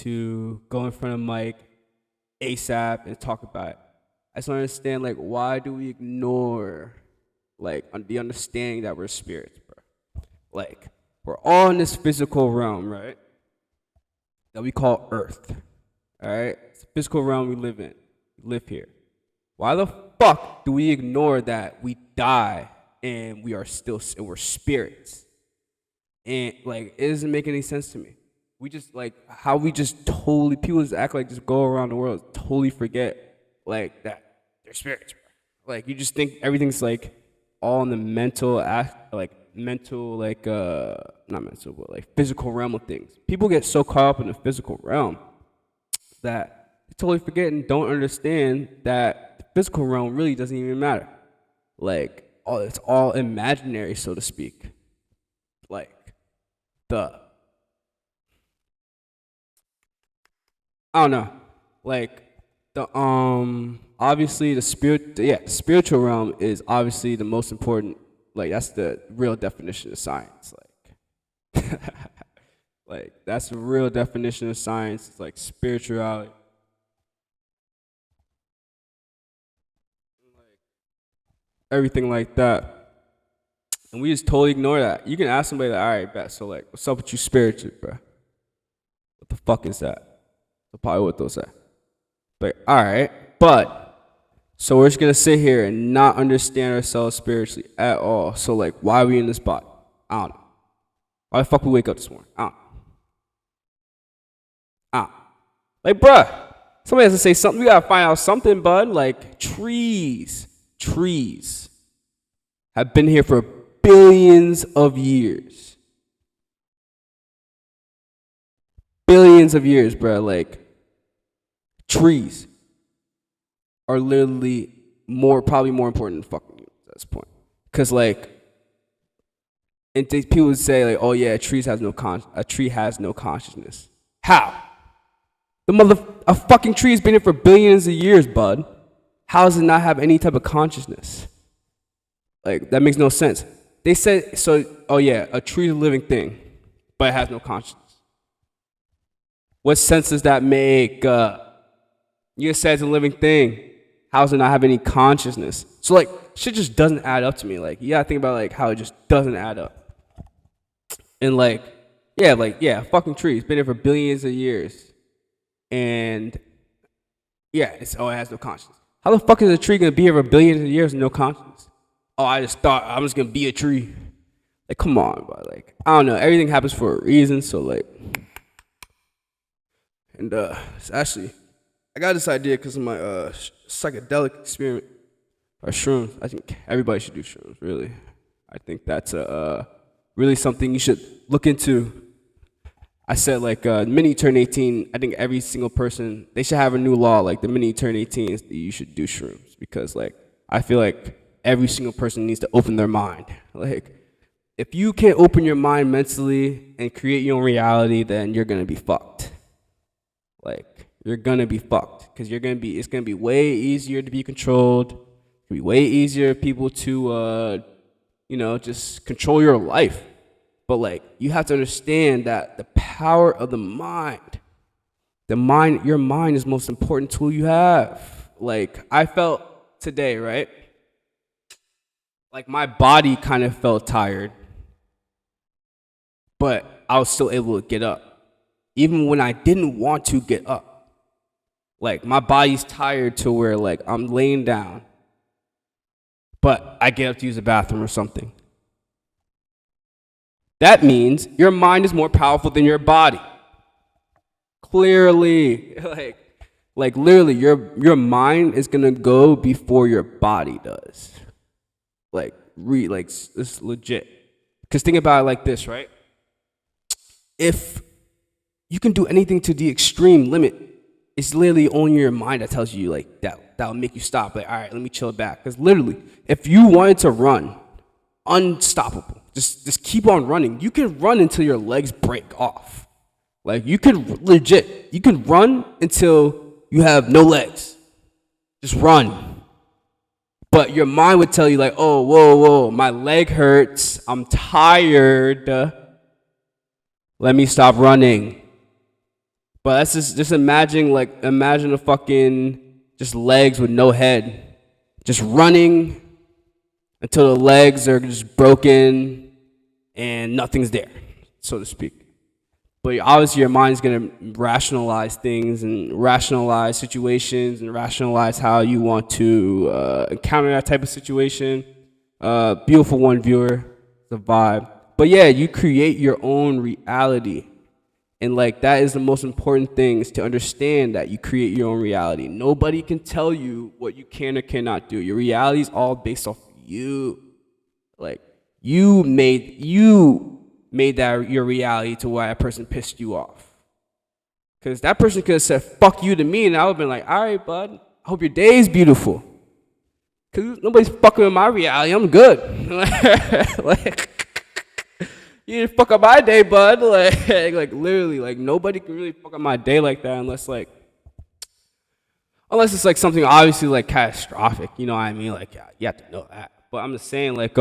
to go in front of Mike ASAP and talk about it. I just don't understand, like, why do we ignore, like, the understanding that we're spirits, bro? Like, we're all in this physical realm, right? That we call Earth, all right? It's the physical realm we live in. We live here. Why the fuck do we ignore that we die and we're spirits? And, like, it doesn't make any sense to me. We just, like, how we just totally, people just act like just go around the world, totally forget, like, that they're spirits, bro. Like, you just think everything's, like, all in the mental, not mental, but, like, physical realm of things. People get so caught up in the physical realm that they totally forget and don't understand that the physical realm really doesn't even matter. Like, it's all imaginary, so to speak. Like, I don't know. Like, obviously the spiritual realm is obviously the most important. Like, that's the real definition of science. Like, like, that's the real definition of science. It's like spirituality. Like, everything like that. And we just totally ignore that. You can ask somebody, like, all right, bet. So, like, what's up with you spiritually, bro? What the fuck is that? That's probably what they'll say. But, all right. But, so we're just going to sit here and not understand ourselves spiritually at all. So, like, why are we in this body? I don't know. Why the fuck we wake up this morning? I don't know. Like, bruh, somebody has to say something. We got to find out something, bud. Like, trees have been here for billions of years. Billions of years, bro. Like, trees are literally probably more important than fucking humans at this point. Cause, like, and people would say, like, oh yeah, a tree has no consciousness. How? A fucking tree has been here for billions of years, bud. How does it not have any type of consciousness? Like, that makes no sense. They said, so, oh yeah, a tree is a living thing, but it has no consciousness. What sense does that make? You just said it's a living thing. How does it not have any consciousness? So, like, shit just doesn't add up to me. Like, you gotta think about, like, how it just doesn't add up. And, like, a fucking tree. It's been there for billions of years. And, yeah, it has no consciousness. How the fuck is a tree gonna be here for billions of years with no consciousness? Oh, I just thought I was gonna be a tree. Like, come on, bro. Like, I don't know. Everything happens for a reason, so, like... And it's actually, I got this idea because of my psychedelic experiment, or shrooms. I think everybody should do shrooms, really. I think that's really something you should look into. I said, like, the minute you turn 18, I think every single person, they should have a new law, like, the minute you turn 18, you should do shrooms. Because, like, I feel like every single person needs to open their mind. Like, if you can't open your mind mentally and create your own reality, then you're going to be fucked. Like, you're gonna be fucked because it's gonna be way easier to be controlled. It's gonna be way easier for people to, just control your life. But, like, you have to understand that the power of your mind is the most important tool you have. Like, I felt today, right? Like, my body kind of felt tired, but I was still able to get up. Even when I didn't want to get up. Like, my body's tired to where, like, I'm laying down, but I get up to use the bathroom or something. That means your mind is more powerful than your body. Clearly. Like literally, your mind is gonna go before your body does. Like, it's legit. Because think about it like this, right? If you can do anything to the extreme limit, it's literally only your mind that tells you, like, that'll make you stop. Like, all right, let me chill back. Because literally, if you wanted to run, unstoppable, just keep on running. You can run until your legs break off. Like, you can run until you have no legs. Just run. But your mind would tell you, like, oh, whoa, my leg hurts. I'm tired. Let me stop running. But that's just imagine a fucking just legs with no head, just running until the legs are just broken and nothing's there, so to speak. But obviously, your mind's gonna rationalize things and rationalize situations and rationalize how you want to encounter that type of situation. Beautiful one, viewer, the vibe. But yeah, you create your own reality, and like that is the most important thing, is to understand that you create your own reality. Nobody can tell you what you can or cannot do. Your reality is all based off you. Like you made that your reality to why a person pissed you off. Because that person could have said, fuck you to me, and I would have been like, all right, bud, I hope your day is beautiful. Because nobody's fucking with my reality, I'm good. Like, you didn't fuck up my day, bud. Like literally, like, nobody can really fuck up my day like that unless it's like something obviously like catastrophic, you know what I mean? Like, yeah, you have to know that. But I'm just saying, like,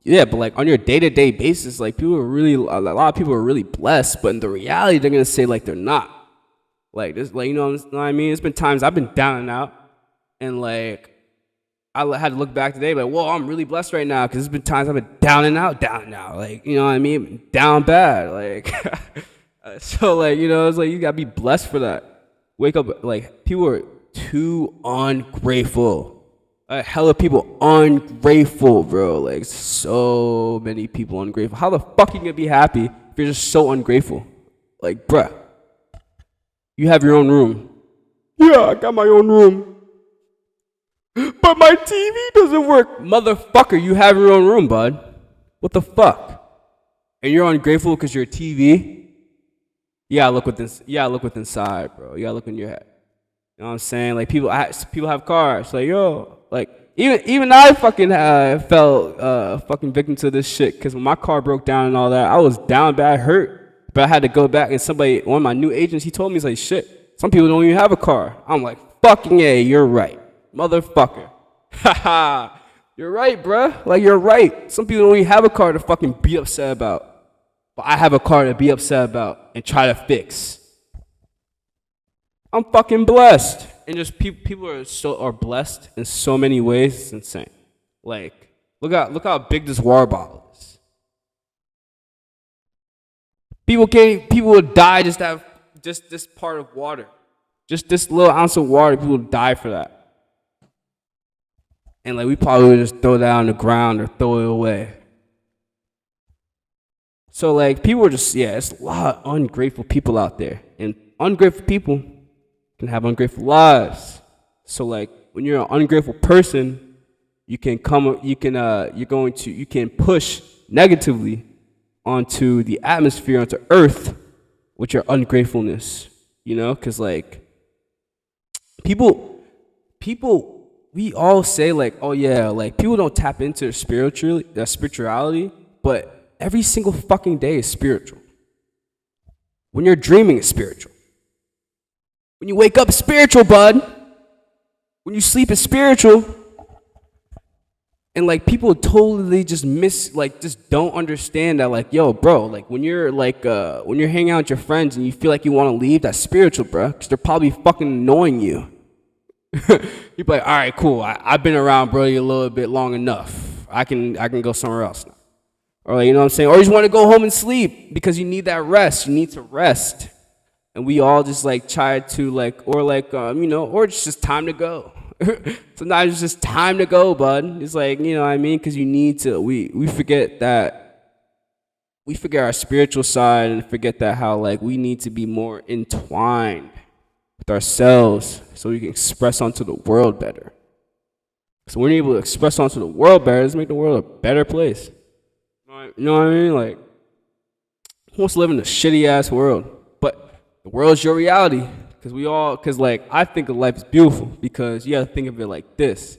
yeah, but like on your day-to-day basis, like a lot of people are really blessed, but in the reality, they're gonna say like they're not. Like this, like, you know what I mean? It's been times I've been down and out, and like I had to look back today, like, whoa, I'm really blessed right now, because there's been times I've been down and out, like, you know what I mean? Down bad, like. So like, you know, it's like you gotta be blessed for that. Wake up, like, people are too ungrateful. A hell of people ungrateful, bro. Like, so many people ungrateful. How the fuck you gonna be happy if you're just so ungrateful? Like, bruh, you have your own room. Yeah, I got my own room, but my TV doesn't work. Motherfucker, you have your own room, bud. What the fuck? And you're ungrateful because you're a TV? You gotta look within inside, bro. You gotta look in your head. You know what I'm saying? Like, people have cars. Like, yo, like, even I fucking fell fucking victim to this shit, because when my car broke down and all that, I was down bad, hurt. But I had to go back, and one of my new agents, he told me, he's like, shit, some people don't even have a car. I'm like, fucking yeah, you're right, motherfucker. Haha, you're right, bruh. Like, you're right. Some people don't even have a car to fucking be upset about. But I have a car to be upset about and try to fix. I'm fucking blessed. And just people are blessed in so many ways. It's insane. Like, look how big this water bottle is. People would die just to have just this part of water. Just this little ounce of water, people would die for that. And like, we probably would just throw that on the ground or throw it away. So like, people are just, yeah, it's a lot of ungrateful people out there. And ungrateful people can have ungrateful lives. So like, when you're an ungrateful person, you can push negatively onto the atmosphere, onto earth, with your ungratefulness, you know? Because like, people, we all say like, oh yeah, like, people don't tap into spirituality, but every single fucking day is spiritual. When you're dreaming, it's spiritual. When you wake up, it's spiritual, bud. When you sleep, it's spiritual. And like, people totally just just don't understand that, like, yo, bro, like, when you're hanging out with your friends and you feel like you want to leave, that's spiritual, bro, because they're probably fucking annoying you. You're like, all right, cool, I've been around Brody a little bit long enough. I can go somewhere else now. Or like, you know what I'm saying? Or you just want to go home and sleep because you need that rest. You need to rest. And we all just like try to like, or like, you know, or it's just time to go. Sometimes it's just time to go, bud. It's like, you know what I mean? Because you need to, we forget that, we forget our spiritual side, and forget that how like we need to be more entwined with ourselves so we can express onto the world better. So when you're able to express onto the world better, let's make the world a better place. You know what I mean? Like, who wants to live in a shitty ass world? But the world's your reality. Because like, I think of life as beautiful, because you gotta think of it like this: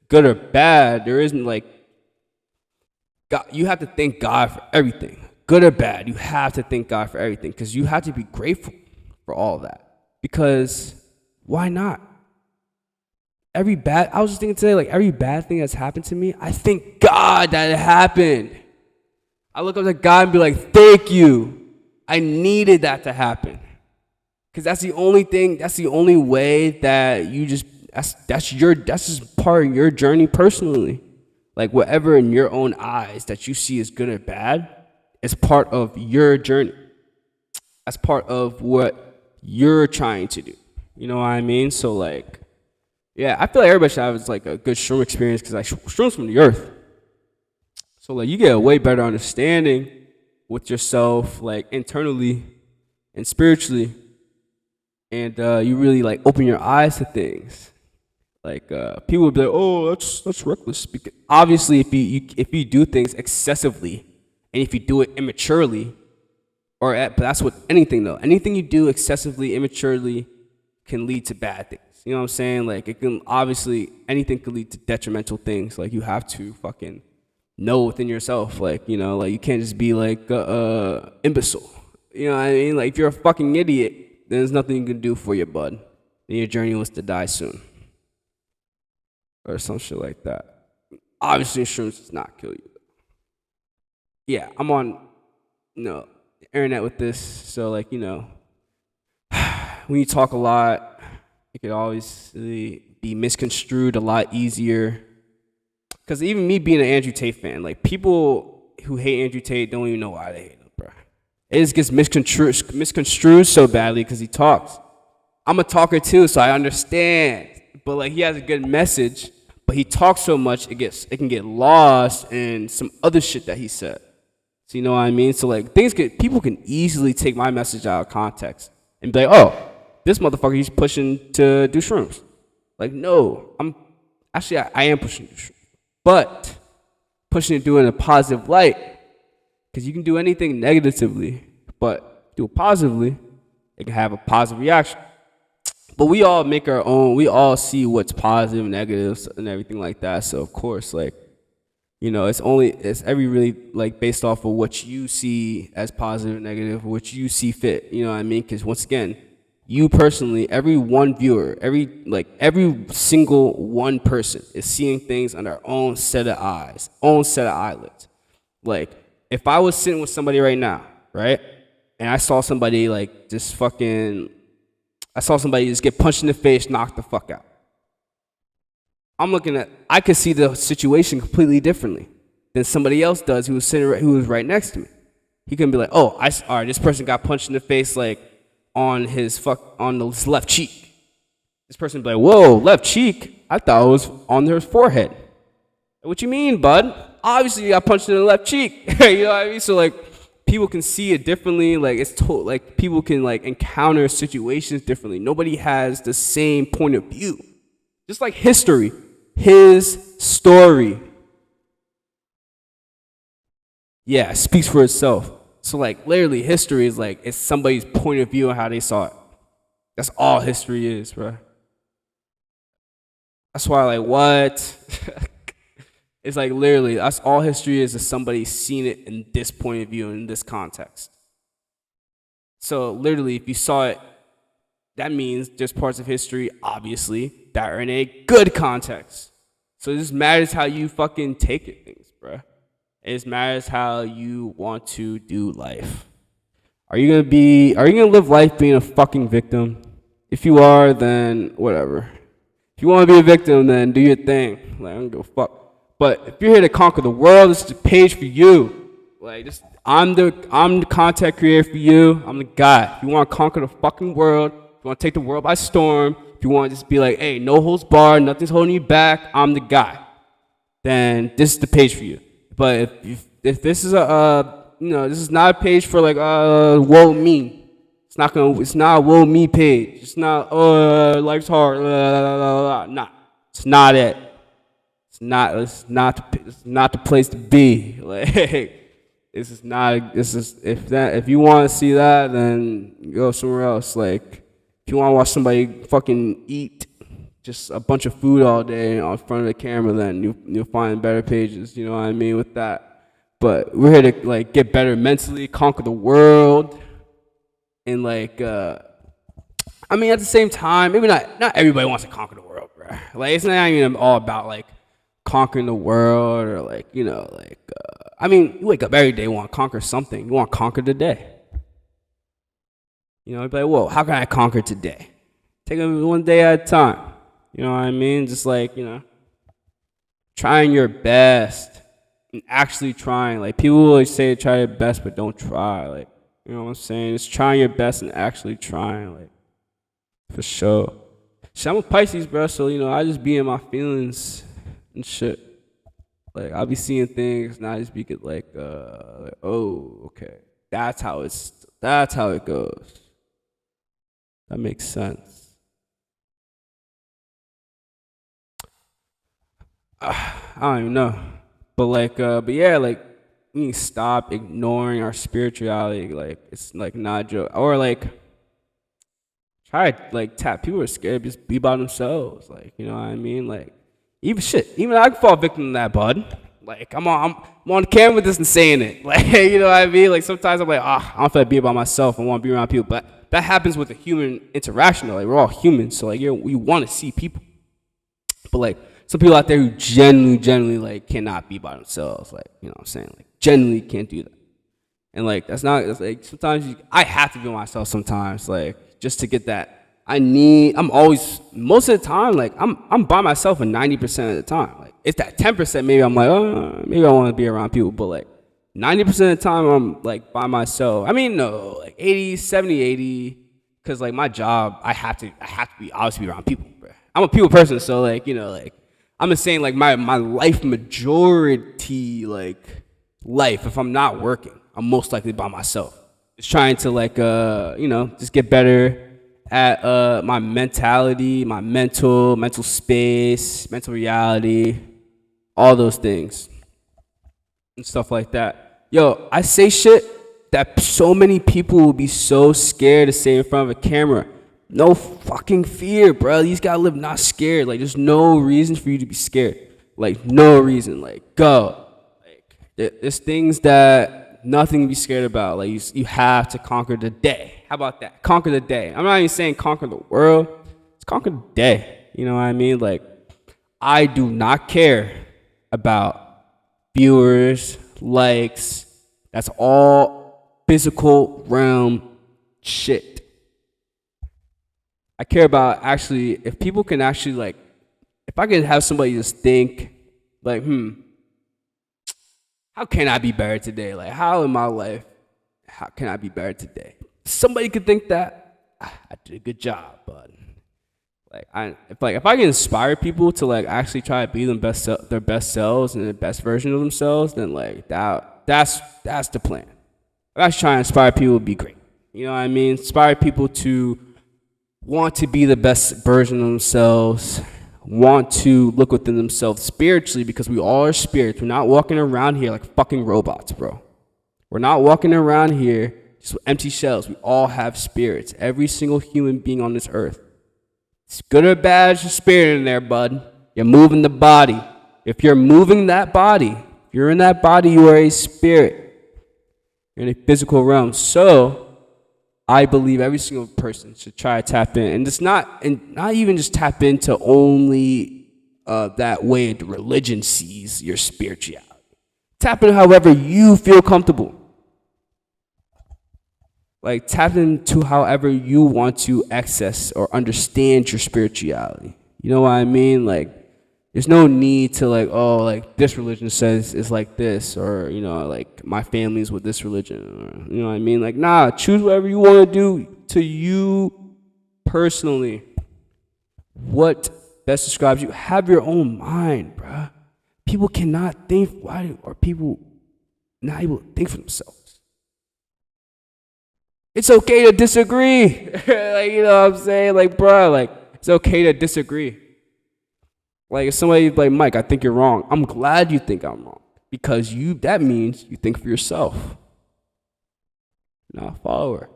good or bad, there isn't like, God, you have to thank God for everything. Good or bad, you have to thank God for everything, because you have to be grateful for all of that. Because why not? I was just thinking today, like, every bad thing that's happened to me, I thank God that it happened. I look up to God and be like, thank you. I needed that to happen. Because that's the only thing. That's the only way that you just. That's just part of your journey personally. Like whatever in your own eyes that you see as good or bad, is part of your journey. That's part of what you're trying to do. You know what I mean? So like, yeah, I feel like everybody should have like a good shroom experience because like shrooms from the earth. So like you get a way better understanding with yourself, like internally and spiritually, and you really like open your eyes to things. Like people would be like, "Oh, that's reckless." Because obviously, if you do things excessively, and if you do it immaturely, but that's what anything though. Anything you do excessively, immaturely, can lead to bad things. You know what I'm saying? Like it can obviously anything can lead to detrimental things. Like you have to fucking know within yourself. Like like you can't just be like imbecile. You know what I mean? Like if you're a fucking idiot, then there's nothing you can do for you, bud. And your journey was to die soon. Or some shit like that. Obviously, insurance does not kill you. Yeah, I'm on, the internet with this, so like when you talk a lot, it could always be misconstrued a lot easier. Because even me being an Andrew Tate fan, like people who hate Andrew Tate don't even know why they hate him, bro. It just gets misconstrued so badly because he talks. I'm a talker too, so I understand. But like he has a good message. But he talks so much, it can get lost in some other shit that he said. So you know what I mean? So like people can easily take my message out of context and be like, oh, this motherfucker he's pushing to do shrooms. Like no, I am pushing to do shrooms, but pushing to do it in a positive light because you can do anything negatively, but do it positively, it can have a positive reaction. But we all make our own. We all see what's positive, negatives, and everything like that. So of course, like, it's every really like based off of what you see as positive, negative, what you see fit. You know what I mean? Because once again, you personally, every one viewer, every single one person is seeing things on their own set of eyes, own set of eyelids. Like if I was sitting with somebody right now, right, and I saw somebody like just I saw somebody just get punched in the face, knocked the fuck out. I could see the situation completely differently than somebody else does who was right next to me. He can be like, all right, this person got punched in the face like on his left cheek. This person be like, whoa, left cheek? I thought it was on their forehead. What you mean, bud? Obviously you got punched in the left cheek. You know what I mean? So like, people can see it differently. Like like people can like encounter situations differently. Nobody has the same point of view. Just like history, his story, speaks for itself. So like literally, history is like it's somebody's point of view on how they saw it. That's all history is, bro. That's why like what. It's like literally, that's all history is somebody seeing it in this point of view, in this context. So literally, if you saw it, that means there's parts of history, obviously, that are in a good context. So it just matters how you fucking take it, things, bruh. It just matters how you want to do life. Are you gonna live life being a fucking victim? If you are, then whatever. If you want to be a victim, then do your thing. Like, I don't give a fuck. But if you're here to conquer the world, this is the page for you. Like, I'm the content creator for you. I'm the guy. If you want to conquer the fucking world, if you want to take the world by storm, if you want to just be like, hey, no holds barred, nothing's holding you back, I'm the guy. Then this is the page for you. But if this is this is not a page for like woe me. It's not a woe me page. It's not life's hard. Nah, it's not it. It's not the place to be. Like if you want to see that, then go somewhere else. Like if you want to watch somebody fucking eat just a bunch of food all day in front of the camera, then you'll find better pages. You know what I mean with that. But we're here to like get better mentally, conquer the world, and like at the same time, maybe not everybody wants to conquer the world, bro. Like it's not even all about like conquering the world or like you wake up every day, you want to conquer something. You want to conquer the day. You know, I'd be like, whoa, how can I conquer today? Take it one day at a time. You know what I mean? Just like, trying your best and actually trying. Like, people always say try your best, but don't try. Like, you know what I'm saying? Just trying your best and actually trying. Like, for sure. Shit, I'm a Pisces, bro, so, I just be in my feelings and shit. Like, I'll be seeing things and I just be like, oh, okay. That's how it goes. That makes sense. I don't even know. But yeah, like, we need to stop ignoring our spirituality. Like, it's like not a joke. Or like, try to like tap. People are scared to just be by themselves. Like, you know what I mean? Like, even I can fall victim to that, bud. Like, I'm on camera with this and saying it. Like, you know what I mean? Like, sometimes I'm like, I don't feel like being by myself. I want to be around people. But that happens with a human interaction. Like, we're all humans, so like, you want to see people. But like, some people out there who genuinely like cannot be by themselves. Like, you know what I'm saying? Like, genuinely can't do that. And like, that's like sometimes I have to be myself sometimes. Like, just to get that. I'm always, most of the time, like, I'm by myself 90% of the time. Like, it's that 10% maybe I'm like, oh, maybe I want to be around people. But like, 90% of the time I'm like by myself. I mean, no, like 80, 70, 80. Cause like my job, I have to be obviously around people, bro. I'm a people person. So like, like, I'm just saying like my life majority, like life, if I'm not working, I'm most likely by myself. Just trying to like, just get better at my mentality, my mental space, mental reality, all those things and stuff like that. Yo, I say shit that so many people will be so scared to say in front of a camera. No fucking fear, bro. You just gotta live not scared. Like, there's no reason for you to be scared. Like, no reason. Like, go. Like, there's things that nothing to be scared about. Like, you have to conquer the day. How about that? Conquer the day. I'm not even saying conquer the world. It's conquer the day. You know what I mean? Like, I do not care about viewers, likes. That's all physical realm shit. I care about actually, if people can actually like, if I can have somebody just think like, how can I be better today? Like, how in my life, how can I be better today? Somebody could think that, I did a good job, bud. Like, if I can inspire people to like actually try to be their best selves and the best version of themselves, then like that's the plan. If I was trying to inspire people, would be great. You know what I mean? Inspire people to want to be the best version of themselves, want to look within themselves spiritually, because we all are spirits. We're not walking around here like fucking robots, bro. We're not walking around here just with empty shells. We all have spirits. Every single human being on this earth. It's good or bad, there's a spirit in there, bud. You're moving the body. If you're moving that body, if you're in that body, you are a spirit. You're in a physical realm. So I believe every single person should try to tap in, and it's not even just tap into only that way the religion sees your spirituality. Tap in however you feel comfortable. Like, tap into however you want to access or understand your spirituality. You know what I mean? Like, there's no need to like, oh, like this religion says it's like this, or like my family's with this religion, or, you know what I mean? Like, nah, choose whatever you want to do to you personally. What best describes you? Have your own mind, bruh. People cannot think. Why are people not able to think for themselves? It's okay to disagree. Like, you know what I'm saying? Like, bruh, like, it's okay to disagree. Like, if somebody like, Mike, I think you're wrong. I'm glad you think I'm wrong, because that means you think for yourself. You're not a follower.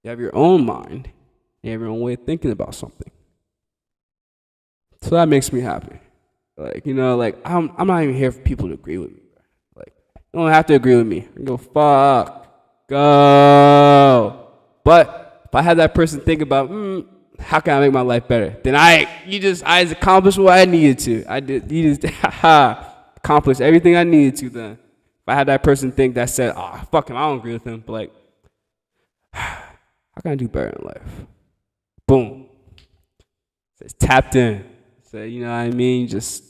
You have your own mind. You have your own way of thinking about something. So that makes me happy. Like, like, I'm not even here for people to agree with me. Like, you don't have to agree with me. I go, fuck. Go. But if I had that person think about, how can I make my life better? Then I accomplished what I needed to. You just accomplished everything I needed to then. If I had that person think that said, fuck him, I don't agree with him, but like, how how can I do better in life? Boom. It's tapped in. So you know what I mean? Just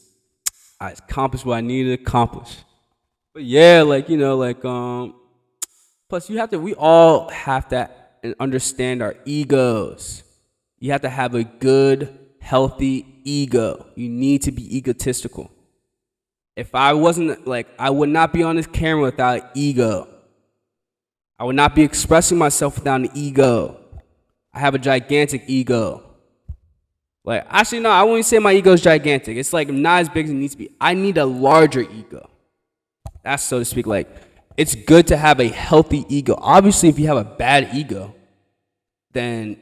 I accomplished what I needed to accomplish. But yeah, like plus you have to we all have to understand our egos. You have to have a good, healthy ego. You need to be egotistical. If I wasn't like I would not be on this camera without ego. I would not be expressing myself without an ego. I have a gigantic ego. Like, actually, no, I wouldn't say my ego is gigantic. It's like not as big as it needs to be. I need a larger ego. That's so to speak. Like, it's good to have a healthy ego. Obviously, if you have a bad ego, then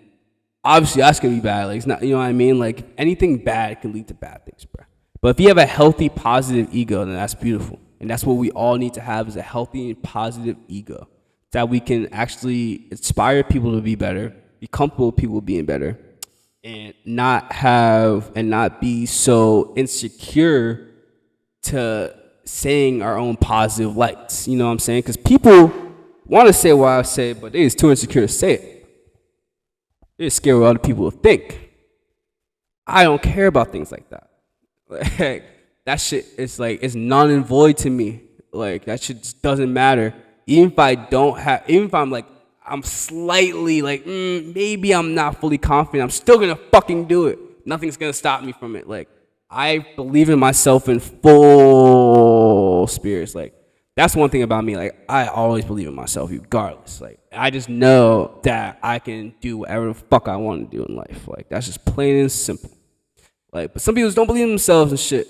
obviously that's gonna be bad. Like, it's not, you know what I mean? Like, anything bad can lead to bad things, bro. But if you have a healthy, positive ego, then that's beautiful. And that's what we all need to have is a healthy and positive ego. That we can actually inspire people to be better, be comfortable with people being better, and not be so insecure to saying our own positive lights. You know what I'm saying? Because people want to say what I say, but they're just too insecure to say it. They're scared what other people will think. I don't care about things like that. Like, that shit is like, it's non and void to me. Like, that shit just doesn't matter. Even if I'm like, I'm slightly like, maybe I'm not fully confident, I'm still gonna fucking do it. Nothing's gonna stop me from it. Like, I believe in myself in full spirits. Like, that's one thing about me. Like, I always believe in myself regardless. Like, I just know that I can do whatever the fuck I want to do in life. Like, that's just plain and simple. Like, but some people just don't believe in themselves and shit.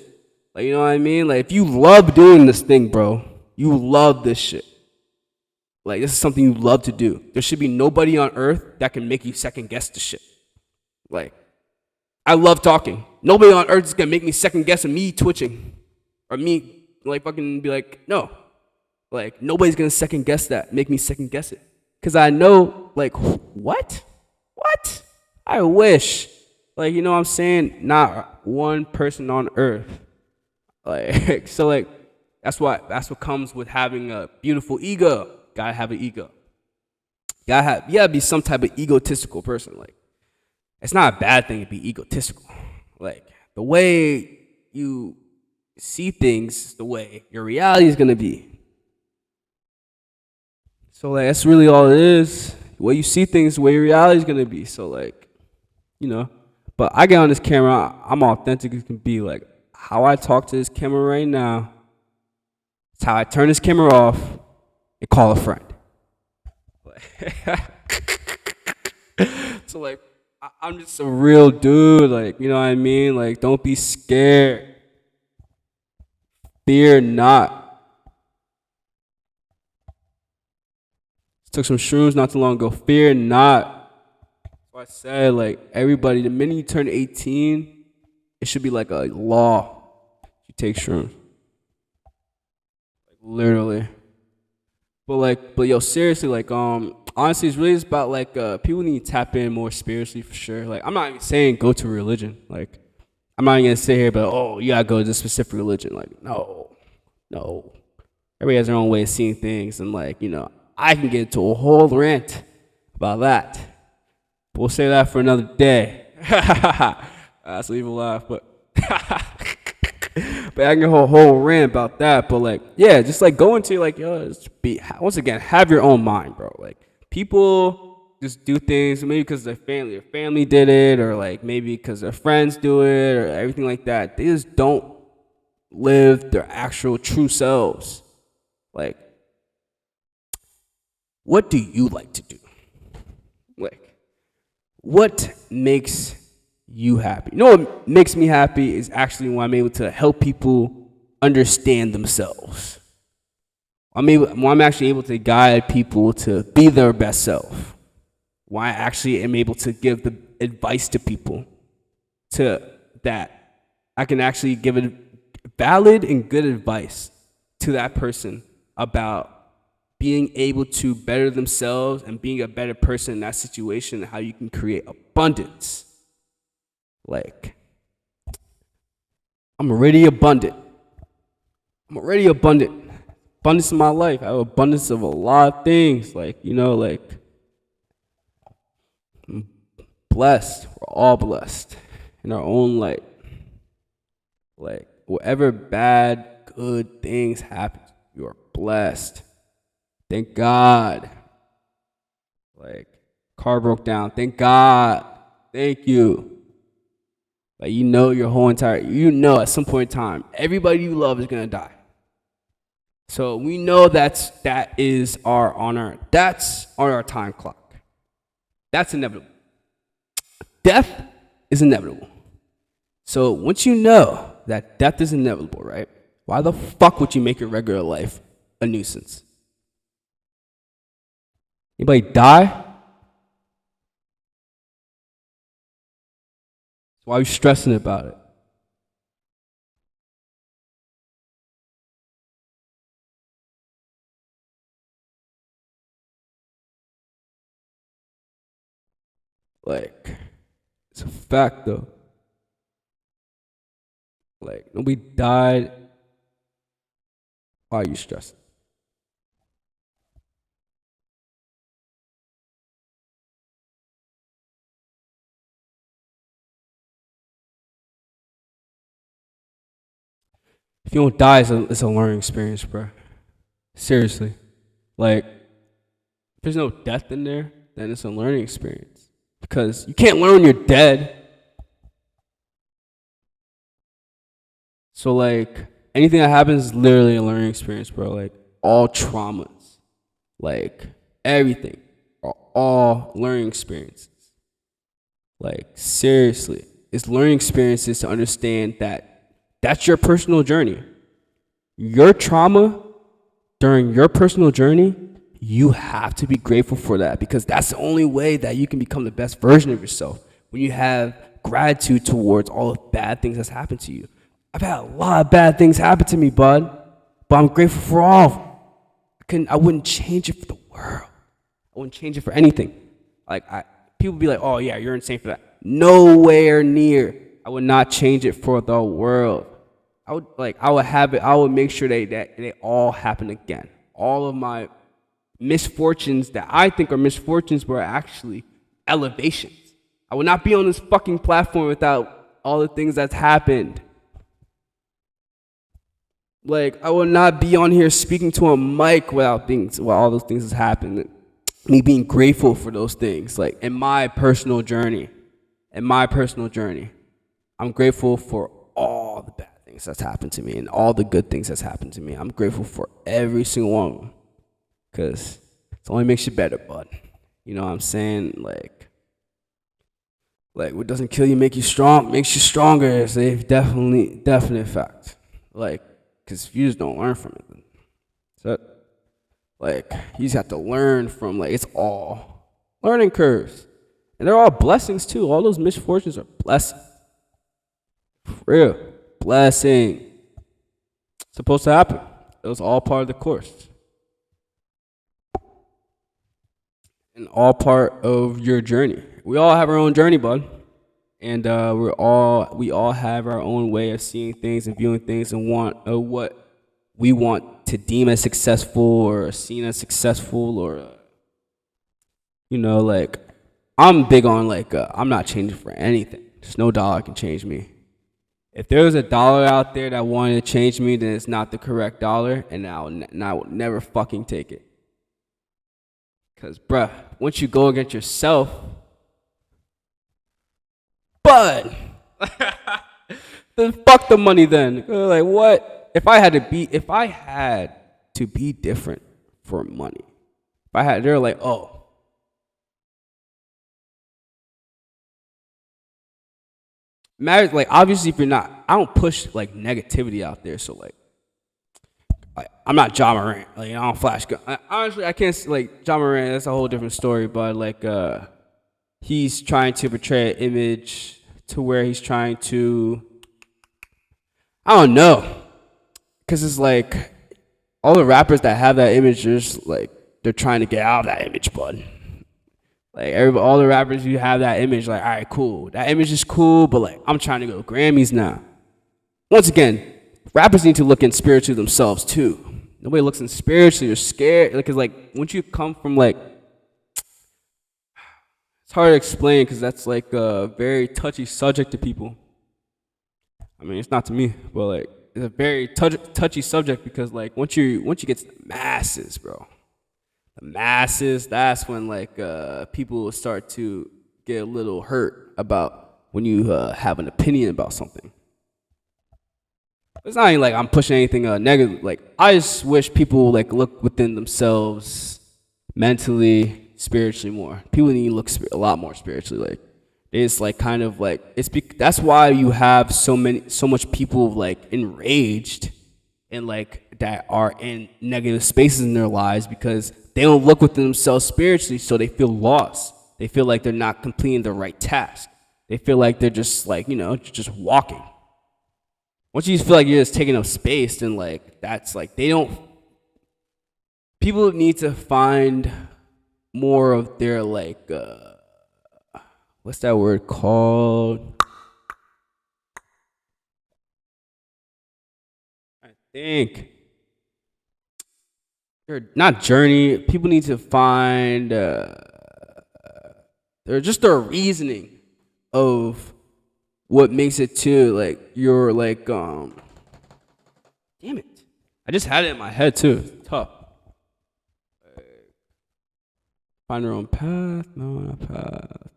Like, you know what I mean? Like, if you love doing this thing, bro, you love this shit. Like, this is something you love to do. There should be nobody on earth that can make you second guess the shit. Like, I love talking. Nobody on earth is gonna make me second guess of me twitching. Or me, like, fucking be like, no. Like, nobody's gonna second guess that, make me second guess it. Because I know, like, what? What? I wish. Like, you know what I'm saying? Not one person on earth. Like, so, like, that's what comes with having a beautiful ego. Gotta have an ego. You gotta be some type of egotistical person. Like, it's not a bad thing to be egotistical. Like, the way you see things, the way your reality is gonna be. So, like, that's really all it is. The way you see things, the way your reality is gonna be. So, like, you know. But I get on this camera, I'm authentic as can be. Like, how I talk to this camera right now, it's how I turn this camera off and call a friend. So, like, I'm just a real dude. Like, you know what I mean? Like, don't be scared. Fear not. Took some shrooms not too long ago. Fear not. I said, like, everybody, the minute you turn 18, it should be like a law. You take shrooms. Like, literally. But yo, seriously, like, honestly, it's really just about, like, people need to tap in more spiritually for sure. Like, I'm not even saying go to a religion. Like, I'm not even going to sit here, but, oh, you got to go to this specific religion. Like, no. Everybody has their own way of seeing things. And, like, you know, I can get into a whole rant about that. But we'll say that for another day. That's leave a laugh, but but I can get a whole rant about that. But, like, yeah, just, like, go into, like, yo, once again, have your own mind, bro. Like, people just do things maybe because their family did it, or, like, maybe because their friends do it, or everything like that. They just don't live their actual true selves. Like, what do you like to do? Like, what makes you happy? You know what makes me happy is actually when I'm able to help people understand themselves. When I'm actually able to guide people to be their best self. When I actually am able to give the advice to people to that I can actually give it valid and good advice to that person about being able to better themselves and being a better person in that situation and how you can create abundance. Like, I'm already abundant. Abundance in my life. I have abundance of a lot of things. Like, you know, like, blessed. We're all blessed in our own light. Like, whatever bad, good things happen, you are blessed. Thank God. Like, car broke down. Thank God. Thank you. Like, you know at some point in time, everybody you love is gonna die. So we know that's on our time clock. That's inevitable. Death is inevitable. So once you know that death is inevitable, right? Why the fuck would you make your regular life a nuisance? Anybody die? Why are you stressing about it? Like, it's a fact though. Like, nobody died. Why are you stressing? If you don't die, it's a learning experience, bro. Seriously. Like, if there's no death in there, then it's a learning experience. Because you can't learn when you're dead. So, like, anything that happens is literally a learning experience, bro. Like, all traumas, like, everything are all learning experiences. Like, seriously. It's learning experiences to understand that that's your personal journey. Your trauma during your personal journey, you have to be grateful for that because that's the only way that you can become the best version of yourself when you have gratitude towards all the bad things that's happened to you. I've had a lot of bad things happen to me, bud, but I'm grateful for all of them. I wouldn't change it for the world. I wouldn't change it for anything. Like, people be like, oh yeah, you're insane for that. Nowhere near. I would not change it for the world. I would make sure that they all happen again. All of my misfortunes that I think are misfortunes were actually elevations. I would not be on this fucking platform without all the things that's happened. Like, I would not be on here speaking to a mic without all those things has happened. Me being grateful for those things, like in my personal journey. I'm grateful for all the bad things that's happened to me and all the good things that's happened to me. I'm grateful for every single one of them. Because it only makes you better, bud. You know what I'm saying? Like what doesn't kill you makes you stronger. It's a definite fact. Like, because if you just don't learn from it, then so, like, you just have to learn from, like, it's all learning curves. And they're all blessings, too. All those misfortunes are blessings. For real. Blessing. It's supposed to happen. It was all part of the course. And all part of your journey. We all have our own journey, bud. And we all have our own way of seeing things and viewing things and what we want to deem as successful or seen as successful or like, I'm big on like I'm not changing for anything. There's no dollar can change me. If there was a dollar out there that wanted to change me, then it's not the correct dollar, and I will never fucking take it. Cause bruh, once you go against yourself, bud, then fuck the money. Then like, what? If I had to be different for money, they're like, oh. Matters, like, obviously, if you're not, I don't push like negativity out there. So like I'm not John Morant. Like, I don't flash gun. Honestly, I can't like John Morant. That's a whole different story. But like, he's trying to portray an image to where he's trying to, I don't know, because it's like all the rappers that have that image, just like they're trying to get out of that image, bud. Like, all the rappers who have that image, like, all right, cool. That image is cool, but like, I'm trying to go Grammys now. Once again, rappers need to look in spiritually themselves too. Nobody looks in spiritually. You're scared, because like once you come from like, It's hard to explain because that's like a very touchy subject to people. I mean, it's not to me, but like it's a very touchy subject because like once you get to the masses, bro, the masses, that's when like people will start to get a little hurt about when you have an opinion about something. It's not even like I'm pushing anything negative. Like I just wish people like look within themselves, mentally, spiritually more. People need to look a lot more spiritually. Like it's like kind of like that's why you have so much people like enraged and like that are in negative spaces in their lives because they don't look within themselves spiritually, so they feel lost. They feel like they're not completing the right task. They feel like they're just like just walking. Once you feel like you're just taking up space, then like that's like they don't. People need to find more of their like what's that word called? I think they're not journey. People need to find they're just their reasoning of what makes it to like you're like damn it. I just had it in my head too. It's tough. Find your own path. No, not path.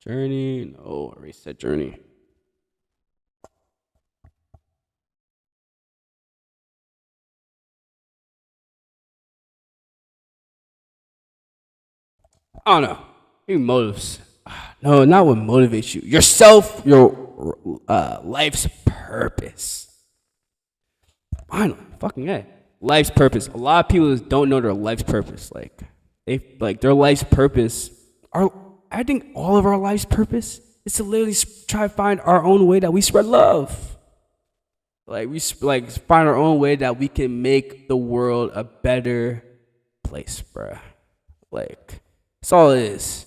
Journey. No, I already said journey. I don't know. Maybe motives. No, not what motivates you. Yourself, your life's purpose. I know. Fucking A. Life's purpose. A lot of people just don't know their life's purpose. Like they like their life's purpose. I think all of our life's purpose is to literally try to find our own way that we spread love. Like we like find our own way that we can make the world a better place, bruh. Like that's all it is.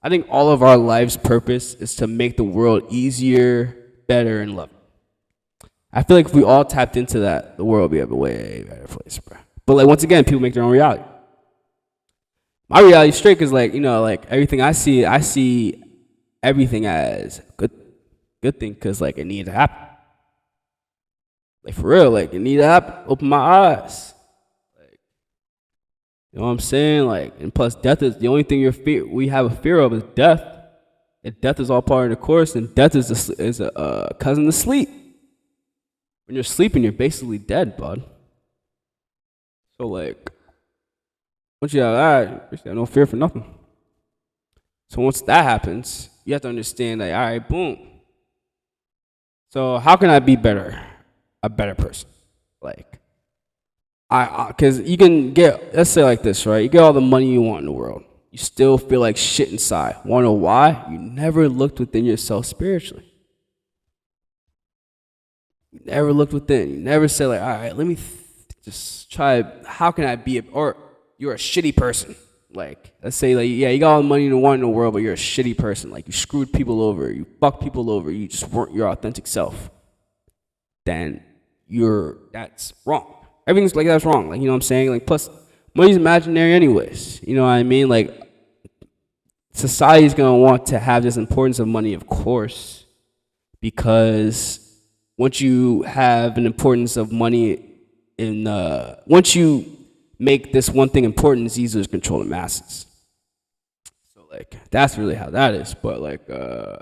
I think all of our life's purpose is to make the world easier, better, and loving. I feel like if we all tapped into that, the world would be a way better place, bro. But like once again, people make their own reality. My reality is straight because like like everything I see everything as good thing because like it needs to happen. Like for real, like it needs to happen. Open my eyes. Like you know what I'm saying? Like and plus death is the only thing we have a fear of is death. And death is all part of the course, and death is a cousin to sleep. When you're sleeping, you're basically dead, bud. So like, once you have that, you have no fear for nothing. So once that happens, you have to understand that, all right, boom. So how can I be a better person? Like, because you can get, let's say like this, right? You get all the money you want in the world. You still feel like shit inside. Want to know why? You never looked within yourself spiritually. You never looked within. You never said like, all right, let me just try. How can I be? Or you're a shitty person. Like, let's say like, yeah, you got all the money you want in the world, but you're a shitty person. Like, you screwed people over. You fucked people over. You just weren't your authentic self. Then that's wrong. Everything's like that's wrong. Like, you know what I'm saying? Like, plus money's imaginary anyways. You know what I mean? Like, society's gonna want to have this importance of money, of course, because once you have an importance of money once you make this one thing important, it's easier to control the masses. So like that's really how that is. But like I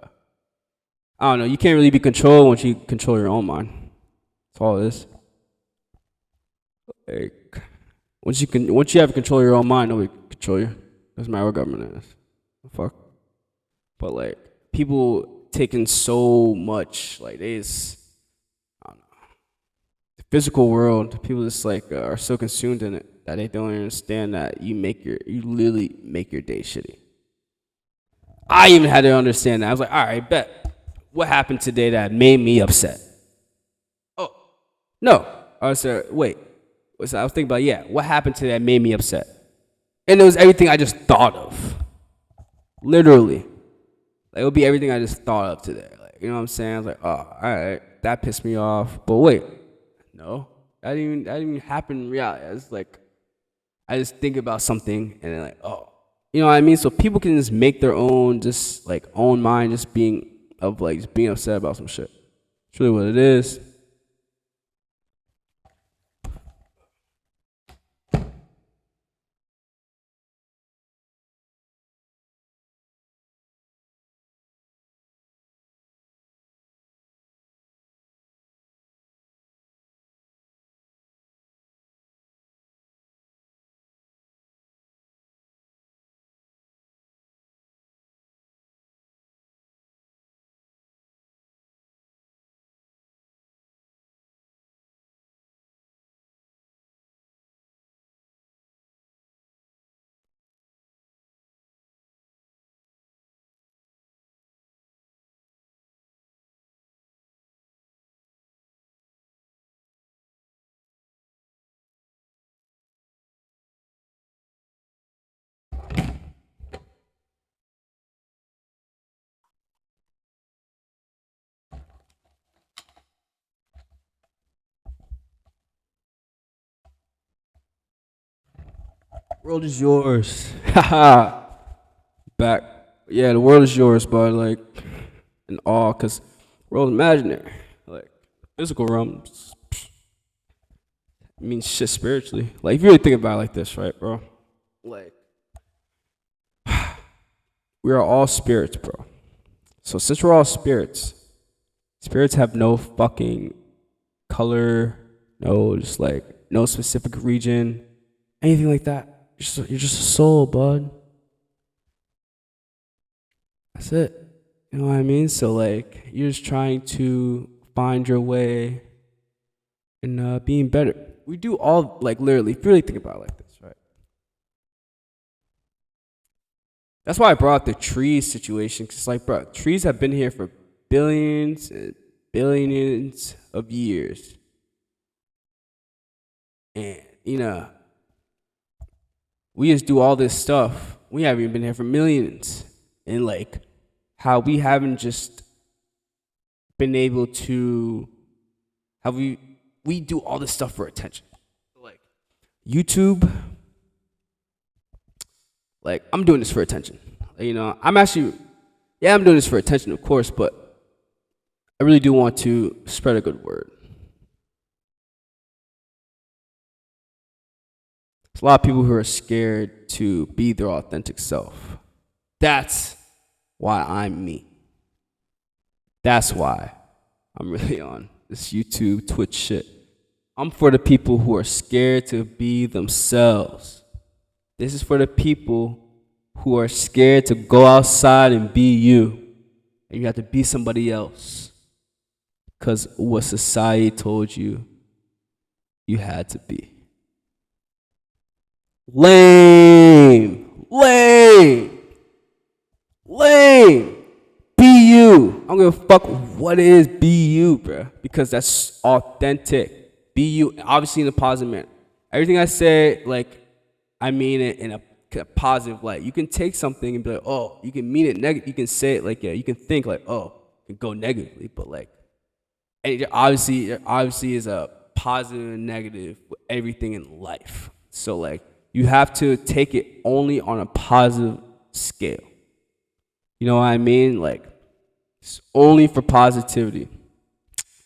don't know, you can't really be controlled once you control your own mind. That's all it is. Like once you have control of your own mind, nobody can control you. Doesn't matter what government is. Fuck. But like people taking so much, like they just physical world, people just like are so consumed in it that they don't understand that you literally make your day shitty. I even had to understand that. I was like, all right, bet. What happened today that made me upset? Oh, no. I was wait. I was thinking about, yeah, what happened today that made me upset? And it was everything I just thought of. Literally. Like, it would be everything I just thought of today. Like, you know what I'm saying? I was like, oh, all right, that pissed me off. But wait. No, that didn't even happen in reality. It's like I just think about something and then like, oh, you know what I mean? So people can just make their own, just like own mind, just being upset about some shit. It's really what it is. World is yours. Haha. Back. Yeah, the world is yours, but like in awe, cause world imaginary. Like physical realms means shit spiritually. Like if you really think about it like this, right, bro? Like we are all spirits, bro. So since we're all spirits, spirits have no fucking color, no just like no specific region, anything like that. You're just a soul, bud. That's it. You know what I mean? So like you're just trying to find your way and being better. We do all like literally, if you really think about it like this, right? That's why I brought up the trees situation, because like, bro, trees have been here for billions and billions of years, and we just do all this stuff. We haven't even been here for millions, and like, how we haven't just been able to, how we do all this stuff for attention, like YouTube. Like, I'm doing this for attention. I'm doing this for attention, of course, but I really do want to spread a good word. There's a lot of people who are scared to be their authentic self. That's why I'm me. That's why I'm really on this YouTube, Twitch shit. I'm for the people who are scared to be themselves. This is for the people who are scared to go outside and be you. And you have to be somebody else. Because what society told you you had to be. Lame. Be you. I don't give a fuck what it is. Be you, bro. Because that's authentic. Be you, obviously in a positive manner. Everything I say, like, I mean it in a positive light. You can take something and be like, oh, you can mean it negative. You can say it like, yeah, you can think like, oh, it can go negatively, but like, and it obviously is a positive and negative with everything in life. So like, you have to take it only on a positive scale. You know what I mean? Like, it's only for positivity.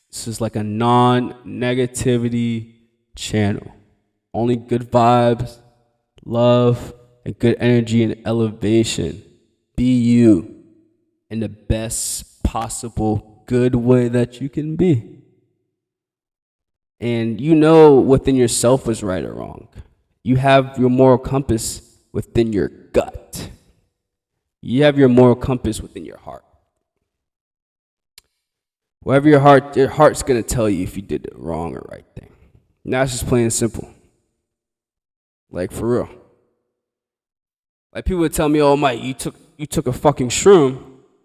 This is like a non-negativity channel. Only good vibes, love, and good energy and elevation. Be you in the best possible good way that you can be. And you know within yourself what's right or wrong. You have your moral compass within your gut. You have your moral compass within your heart. Whatever your heart's gonna tell you if you did the wrong or right thing. Now it's just plain and simple. Like, for real. Like, people would tell me, oh, Mike, you took a fucking shroom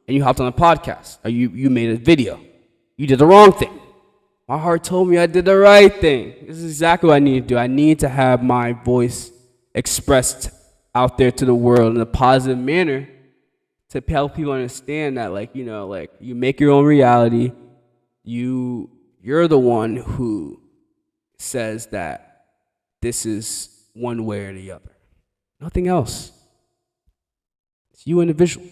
and you hopped on a podcast. Or you made a video. You did the wrong thing. My heart told me I did the right thing. This is exactly what I need to do. I need to have my voice expressed out there to the world in a positive manner to help people understand that, like, like, you make your own reality. You're the one who says that this is one way or the other. Nothing else. It's you individual.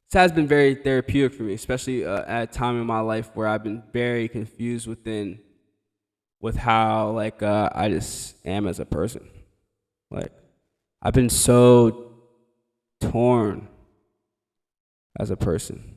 This has been very therapeutic for me, especially at a time in my life where I've been very confused with how I just am as a person. Like I've been so torn as a person.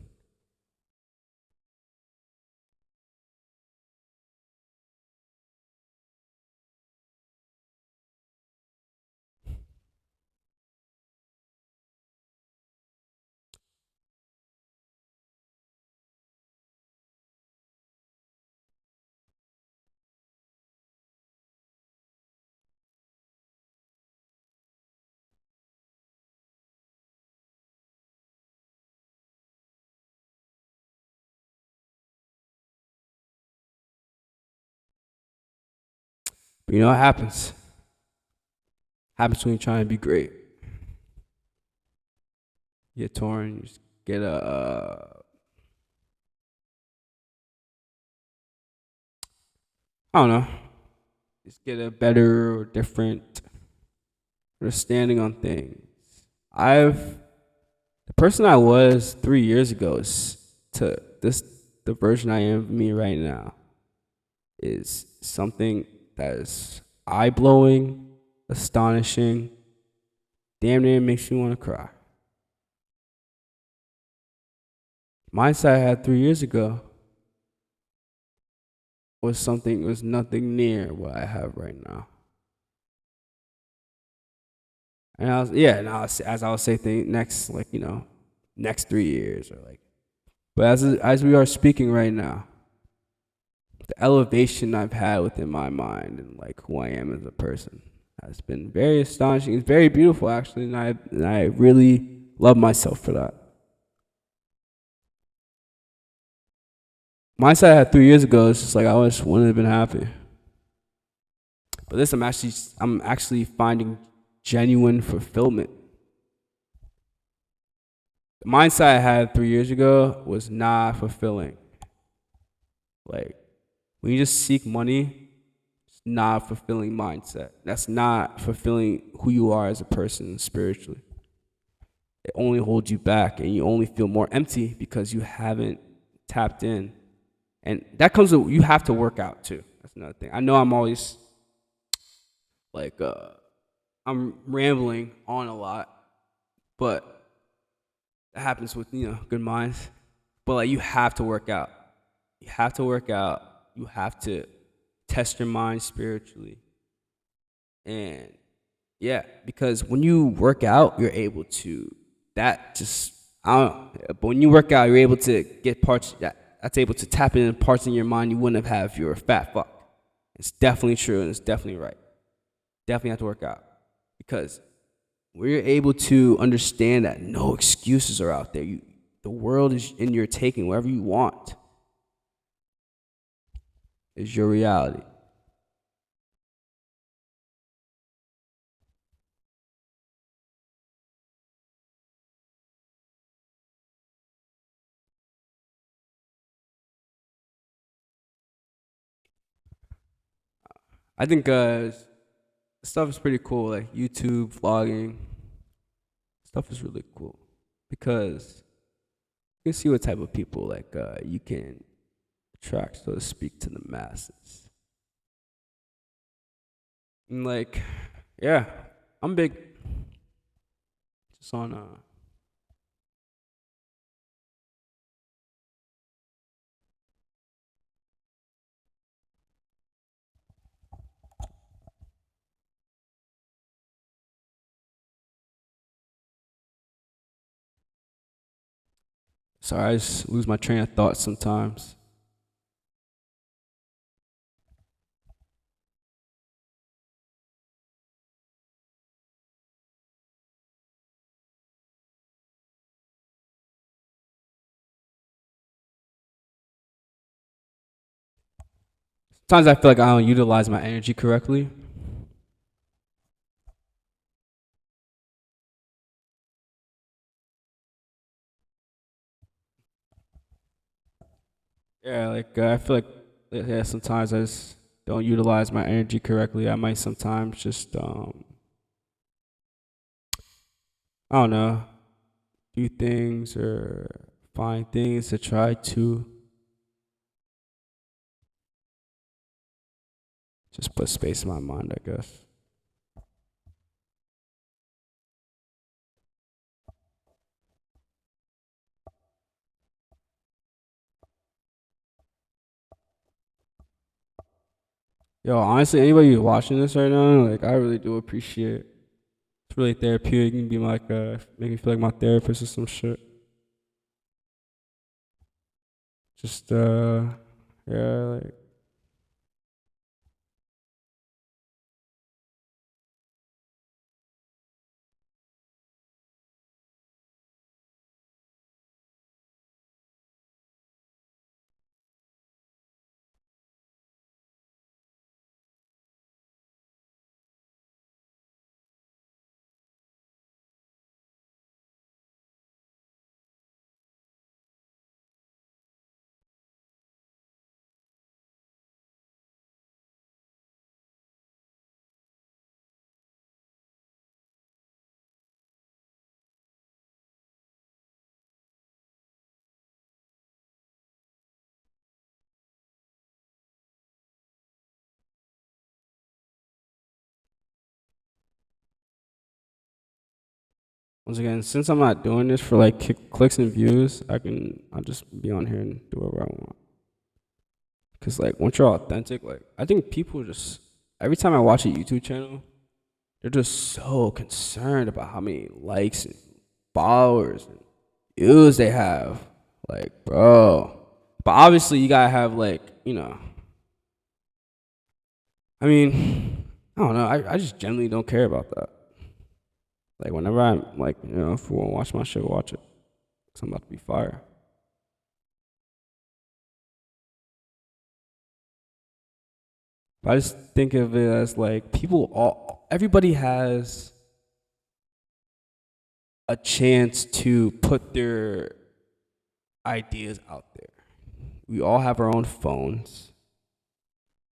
But you know what happens? Happens when you're trying to be great. You get torn. You just get a I don't know. Just get a better or different understanding on things. I've the person I was 3 years ago is to this the version I am of me right now is something that is eye blowing, astonishing, damn near makes you want to cry. Mindset I had 3 years ago was nothing near what I have right now. And I was yeah, and as I would say things next next 3 years or like but as we are speaking right now, the elevation I've had within my mind and like who I am as a person has been very astonishing. It's very beautiful actually, and I really love myself for that. Mindset I had 3 years ago is just like I just wouldn't have been happy. But this I'm actually finding genuine fulfillment. The mindset I had 3 years ago was not fulfilling. Like when you just seek money, it's not a fulfilling mindset. That's not fulfilling who you are as a person spiritually. It only holds you back and you only feel more empty because you haven't tapped in. And that comes with you have to work out too. That's another thing. I know I'm always like I'm rambling on a lot, but that happens with good minds. But like you have to work out. You have to work out. You have to test your mind spiritually. And yeah, because when you work out, you're able to that just I don't know. But when you work out, you're able to get parts that's able to tap in parts in your mind you wouldn't have had if you were a fat fuck. It's definitely true and it's definitely right. Definitely have to work out because we're able to understand that no excuses are out there. The world is in your taking. Wherever you want is your reality. I think stuff is pretty cool, like YouTube vlogging. Stuff is really cool because you can see what type of people you can attract, so to speak, to the masses. And like, yeah, I'm big just on sorry, I just lose my train of thought sometimes. Sometimes I feel like I don't utilize my energy correctly. Yeah, I feel like yeah, sometimes I just don't utilize my energy correctly. I might sometimes just I don't know, do things or find things to try to just put space in my mind, I guess. Yo, honestly, anybody who's watching this right now, like I really do appreciate it. It's really therapeutic. You can be like make me feel like my therapist or some shit. Just yeah, like once again, since I'm not doing this for like clicks and views, I'll just be on here and do whatever I want. Cause like once you're authentic, like I think people just every time I watch a YouTube channel, they're just so concerned about how many likes and followers and views they have. Like, bro. But obviously you gotta have like, I mean, I don't know. I just generally don't care about that. Like whenever I'm like, if you wanna watch my shit, watch it. Cause I'm about to be fire. But I just think of it as like everybody has a chance to put their ideas out there. We all have our own phones.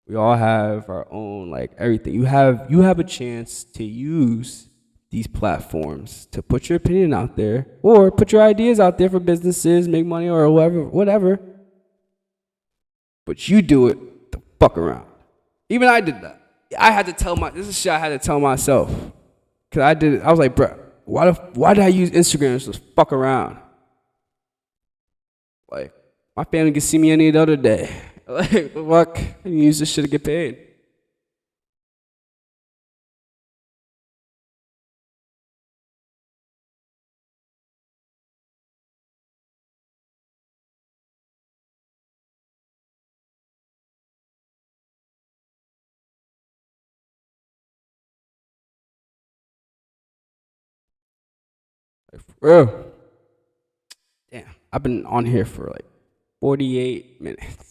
We all have our own like everything. You have a chance to use these platforms to put your opinion out there or put your ideas out there for businesses, make money or whatever. But you do it the fuck around. Even I did that. I had to tell this is shit I had to tell myself. Cause I did it. I was like, bro, why did I use Instagram to just fuck around? Like, my family can see me any other day. Like, fuck, I use this shit to get paid. Like, for real. Damn, I've been on here for like 48 minutes.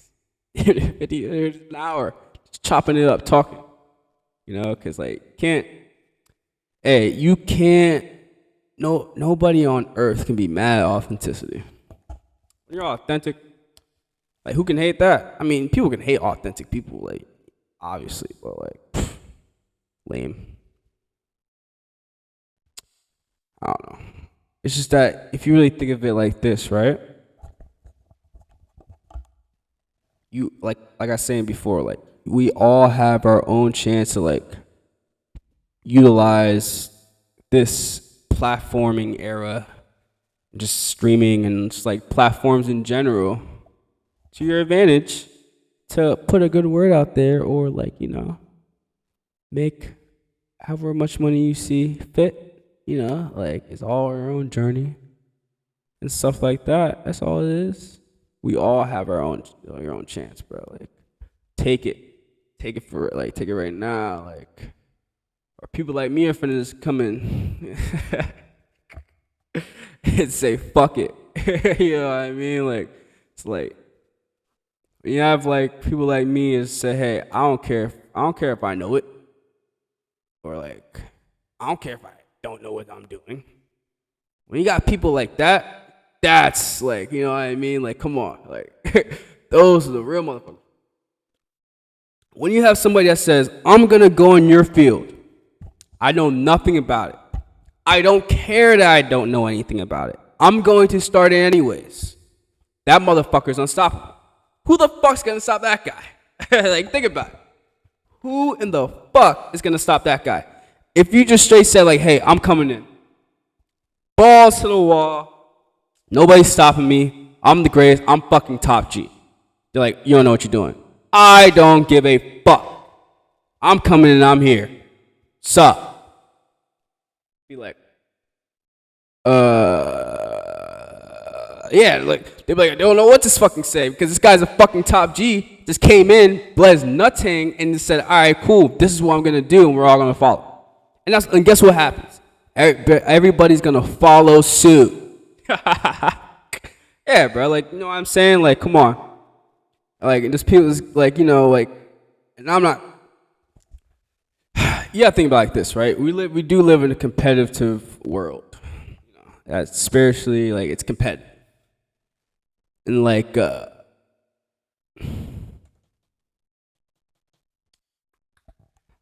50 an hour. Just chopping it up, talking. Cause like you can't no nobody on earth can be mad at authenticity. When you're authentic, like who can hate that? I mean, people can hate authentic people, like obviously, but like lame. I don't know. It's just that if you really think of it like this, right? You like I was saying before, like we all have our own chance to like utilize this platforming era, just streaming and just like platforms in general to your advantage to put a good word out there or like, make however much money you see fit, like it's all our own journey and stuff like that. That's all it is. We all have your own chance, bro. Like take it. Take it right now. Like or people like me are finna just come in and say fuck it. You know what I mean? Like it's like you have like people like me is say, hey, I don't care if I know it. Or like, I don't care if I don't know what I'm doing. When you got people like that, that's like, you know what I mean? Like, come on. Like those are the real motherfuckers. when you have somebody that says, I'm going to go in your field, I know nothing about it. I don't care that I don't know anything about it. I'm going to start it anyways. That motherfucker's unstoppable. Who the fuck's going to stop that guy? Like, think about it. Who in the fuck is going to stop that guy? If you just straight said, like, hey, I'm coming in. Balls to the wall. Nobody's stopping me. I'm the greatest. I'm fucking top G. They're like, you don't know what you're doing. I don't give a fuck. I'm coming in. I'm here. Sup? Be like, yeah, like, they'd be like, I don't know what to fucking say because this guy's a fucking top G. Just came in, bled nutting, and just said, all right, cool. This is what I'm gonna do, and we're all gonna follow. And guess what happens? Everybody's gonna follow suit. Yeah, bro. Like, you know what I'm saying? Like, come on. Like, and just people, like, you know, like, and I'm not. You gotta think about it like this, right? We do live in a competitive world. That's spiritually, like, it's competitive. And like, how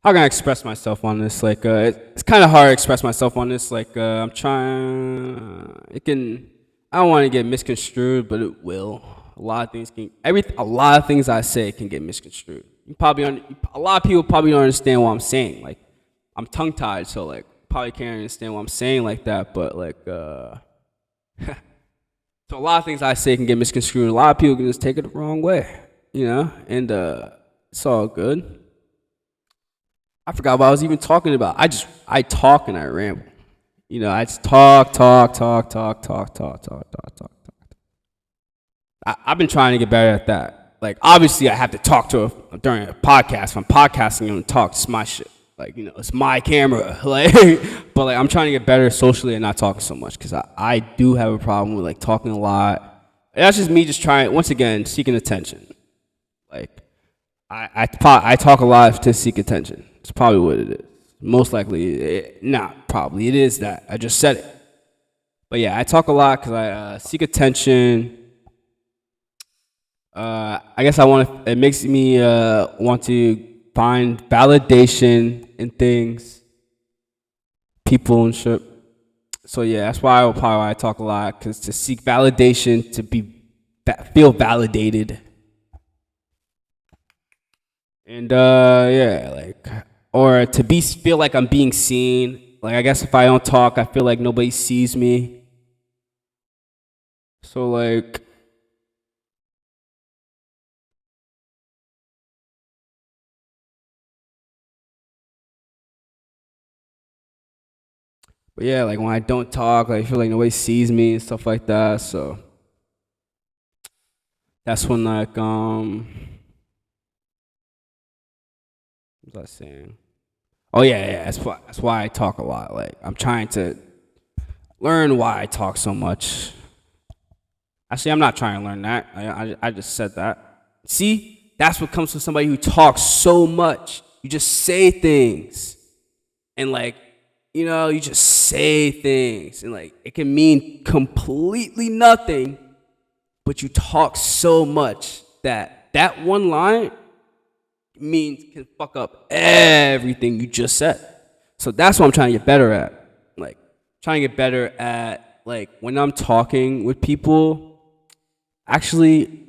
can I express myself on this? Like, it's kind of hard to express myself on this. Like, I'm trying. I don't want to get misconstrued, but it will. A lot of things I say can get misconstrued. A lot of people probably don't understand what I'm saying. Like, I'm tongue tied, so like, probably can't understand what I'm saying like that. But like, so a lot of things I say can get misconstrued. A lot of people can just take it the wrong way, you know. And it's all good. I forgot what I was even talking about. I talk and I ramble. You know, I just talk. I've been trying to get better at that. Like, obviously, I have to talk to her during a podcast. If I'm podcasting and talk, it's my shit. Like, you know, it's my camera. Like, but like, I'm trying to get better socially and not talking so much because I do have a problem with like talking a lot. And that's just me just trying, once again, seeking attention. Like, I talk a lot to seek attention. It's probably what it is. Most likely, not probably. It is that. I just said it. But yeah, I talk a lot because I seek attention. I guess it makes me want to find validation in things, people and shit. So yeah, that's why I talk a lot, because to seek validation, to feel validated. And yeah, like, or to feel like I'm being seen. Like, I guess if I don't talk, I feel like nobody sees me. So like, but yeah, like when I don't talk, like, I feel like nobody sees me and stuff like that. So that's when like what was I saying? Oh yeah, that's why I talk a lot. Like, I'm trying to learn why I talk so much. Actually, I'm not trying to learn that. I just said that. See, that's what comes from somebody who talks so much. You just say things, and like, you know, you just say things, and like, it can mean completely nothing, but you talk so much that one line can fuck up everything you just said. So that's what I'm trying to get better at. Like, trying to get better at, like, when I'm talking with people, actually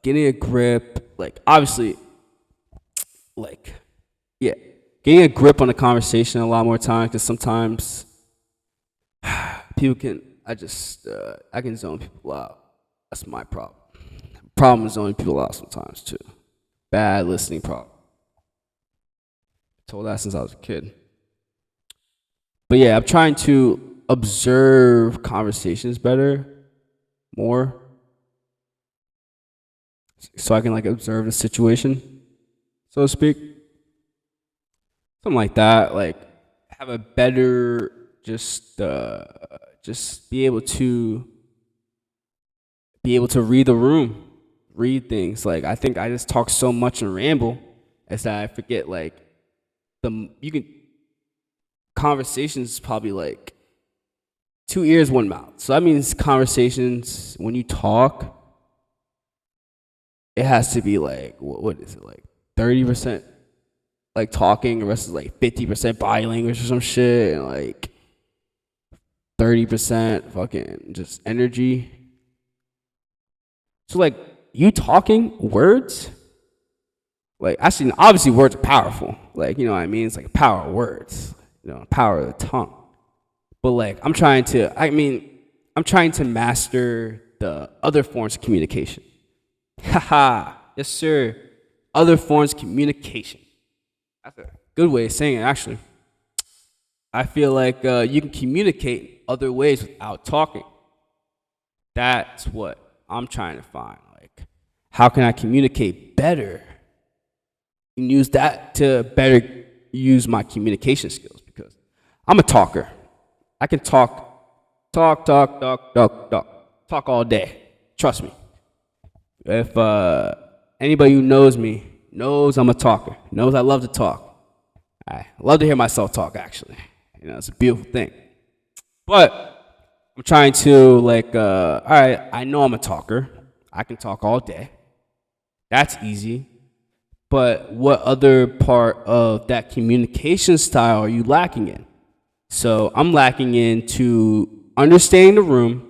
getting a grip. Like, obviously, like, yeah, getting a grip on the conversation a lot more times, because sometimes I can zone people out. That's my problem. Problem is zoning people out sometimes too. Bad listening problem. Told that since I was a kid. But yeah, I'm trying to observe conversations more, so I can like observe the situation, so to speak. Something like that. Like, have a better just be able to read the room, read things. Like, I think I just talk so much and ramble, is that I forget, like, conversations is probably like 2 ears, 1 mouth. So that means conversations, when you talk, it has to be like what is it, like 30% like talking, the rest is like 50% body language or some shit, and like 30% fucking just energy. So like you talking words, like actually obviously words are powerful. Like, you know what I mean? It's like power of words, you know, power of the tongue. But like I'm trying to master the other forms of communication. Haha, yes sir. Other forms of communication. That's a good way of saying it, actually. I feel like you can communicate in other ways without talking. That's what I'm trying to find. Like, how can I communicate better and use that to better use my communication skills? Because I'm a talker. I can talk all day. Trust me. If anybody who knows me knows I'm a talker, knows I love to talk. I love to hear myself talk, actually. You know, it's a beautiful thing. But I'm trying to, like, all right, I know I'm a talker. I can talk all day. That's easy. But what other part of that communication style are you lacking in? So I'm lacking into understanding the room,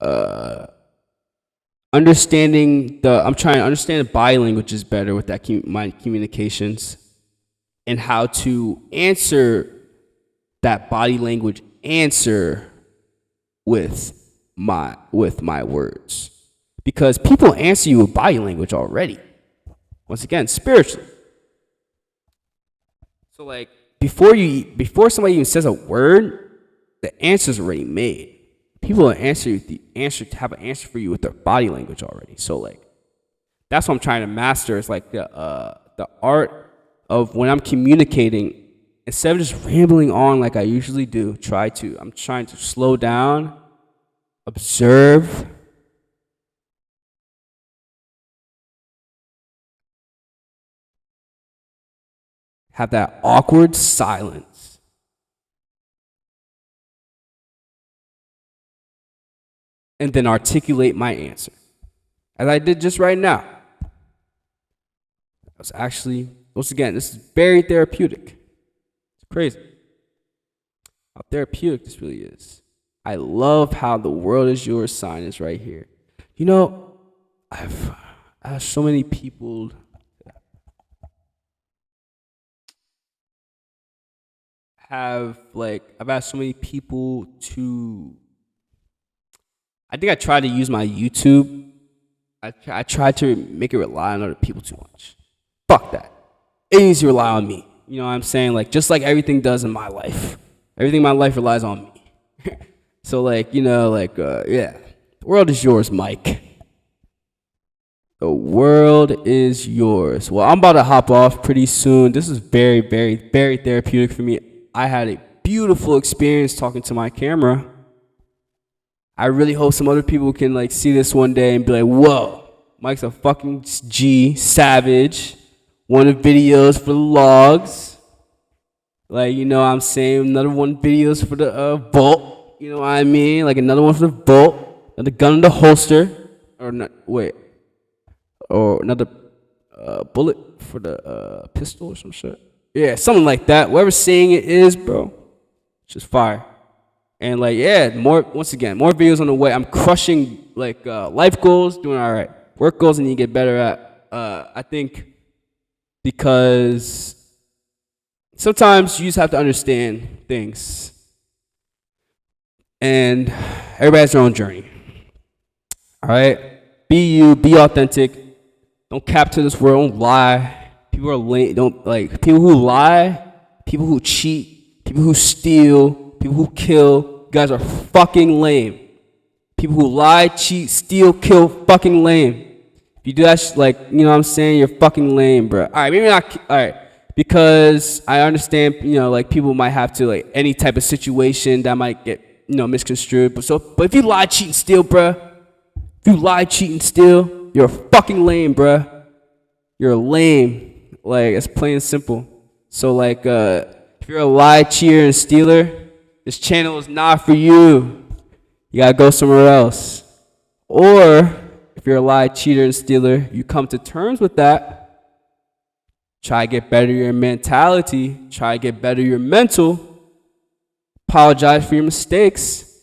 I'm trying to understand the body languages better with that my communications, and how to answer that body language answer with my words, because people answer you with body language already. Once again, spiritually. So like before somebody even says a word, the answer's already made. People will have an answer for you with their body language already. So like that's what I'm trying to master. It's like the art of when I'm communicating, instead of just rambling on like I usually do, I'm trying to slow down, observe, have that awkward silence, and then articulate my answer, as I did just right now. That's actually, once again, this is very therapeutic. It's crazy how therapeutic this really is. I love how the world is yours sign is right here. You know, I've asked so many people. I've asked so many people to. I think I tried to use my YouTube. I tried to make it rely on other people too much. Fuck that. It needs to rely on me. You know what I'm saying? Like, just like everything does in my life. Everything in my life relies on me. So, like, you know, like, yeah. The world is yours, Mike. The world is yours. Well, I'm about to hop off pretty soon. This is very, very, very therapeutic for me. I had a beautiful experience talking to my camera. I really hope some other people can, like, see this one day and be like, whoa, Mike's a fucking G, savage. One of the videos for the logs. Like, you know what I'm saying? Another one videos for the vault. You know what I mean? Like, another one for the vault. Another gun in the holster. Or not, wait. Or another bullet for the pistol or some shit. Yeah, something like that. Whoever's saying it is, bro, it's just fire. And like, yeah, once again, more videos on the way. I'm crushing like life goals, doing all right. Work goals, and you get better at. I think because sometimes you just have to understand things, and everybody has their own journey. All right, be you, be authentic. Don't cap to this world. Don't lie. People are lame. Don't like people who lie, people who cheat, people who steal, people who kill. You guys are fucking lame. People who lie, cheat, steal, kill, fucking lame. If you do that, like, you know what I'm saying, you're fucking lame, bro. All right, maybe not. All right, because I understand, you know, like people might have to like any type of situation that might get, you know, misconstrued. But if you lie, cheat, and steal, bro, if you lie, cheat, and steal, you're fucking lame, bro. You're lame. Like, it's plain and simple. So like, if you're a lie, cheater, and stealer, this channel is not for you. You gotta go somewhere else. Or if If you're a lie, cheater, and stealer, you come to terms with that. Try to get better your mentality. Try to get better your mental. Apologize for your mistakes.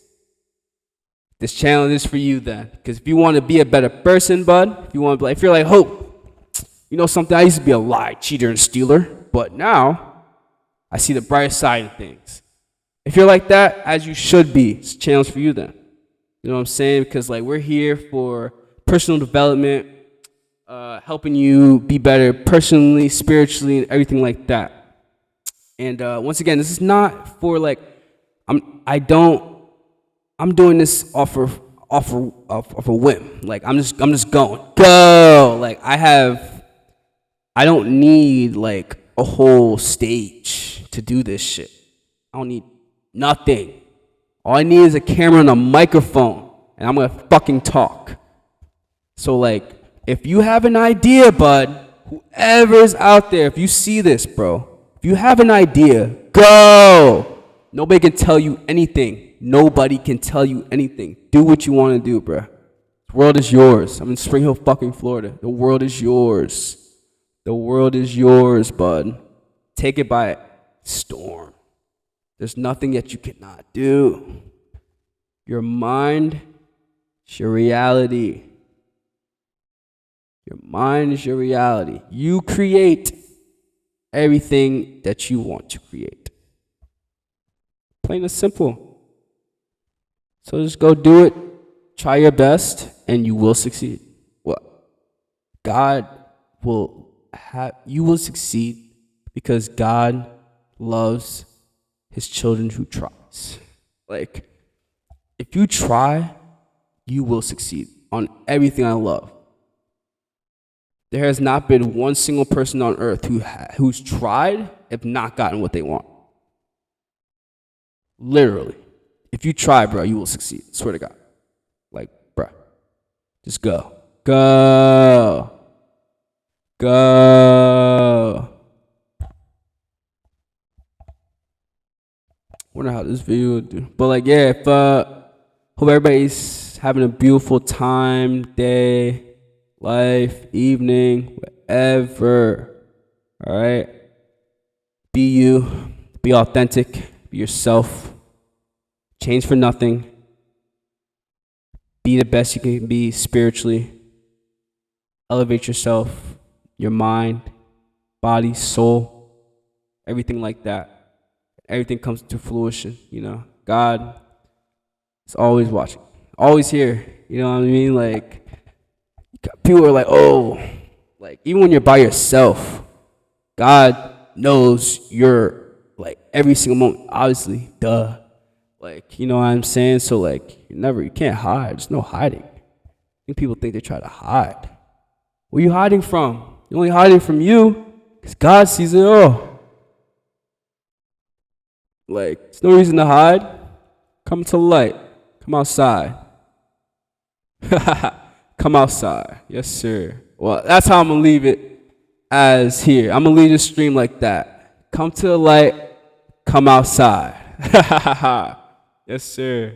This challenge is for you then. Because if you want to be a better person, bud, if you're like, Hope, you know something, I used to be a lie, cheater, and stealer, but now I see the brighter side of things. If you're like that, as you should be, it's a challenge for you then. You know what I'm saying? Because like we're here for personal development, helping you be better personally, spiritually, and everything like that. And once again, this is not for like I'm doing this off a whim. Like I'm just going go. Like I don't need like a whole stage to do this shit. I don't need nothing. All I need is a camera and a microphone, and I'm gonna fucking talk. So like, if you have an idea, bud, whoever's out there, if you see this, bro, if you have an idea, go. Nobody can tell you anything. Nobody can tell you anything. Do what you want to do, bro. The world is yours. I'm in Spring Hill, fucking Florida. The world is yours. The world is yours, bud. Take it by storm. There's nothing that you cannot do. Your mind is your reality. Your mind is your reality. You create everything that you want to create. Plain and simple. So just go do it. Try your best, and you will succeed. What? You will succeed because God loves his children who tries. Like, if you try, you will succeed on everything I love. There has not been one single person on earth who's tried have not gotten what they want. Literally. If you try, bro, you will succeed. Swear to God. Like, bro, just go. Go. Go. Wonder how this video would do. But like, yeah, hope everybody's having a beautiful time, day, life, evening, whatever. All right. Be you. Be authentic. Be yourself. Change for nothing. Be the best you can be spiritually. Elevate yourself, your mind, body, soul, everything like that. Everything comes to fruition, you know. God is always watching, always here. You know what I mean? Like, people are like, oh, like, even when you're by yourself, God knows you're, like, every single moment. Obviously, duh. Like, you know what I'm saying? So, like, you can't hide. There's no hiding. I think people think they try to hide. Where are you hiding from? You're only hiding from you because God sees it all. Like, there's no reason to hide. Come to the light. Come outside. Come outside. Yes, sir. Well, that's how I'm going to leave it as here. I'm going to leave the stream like that. Come to the light. Come outside. Yes, sir.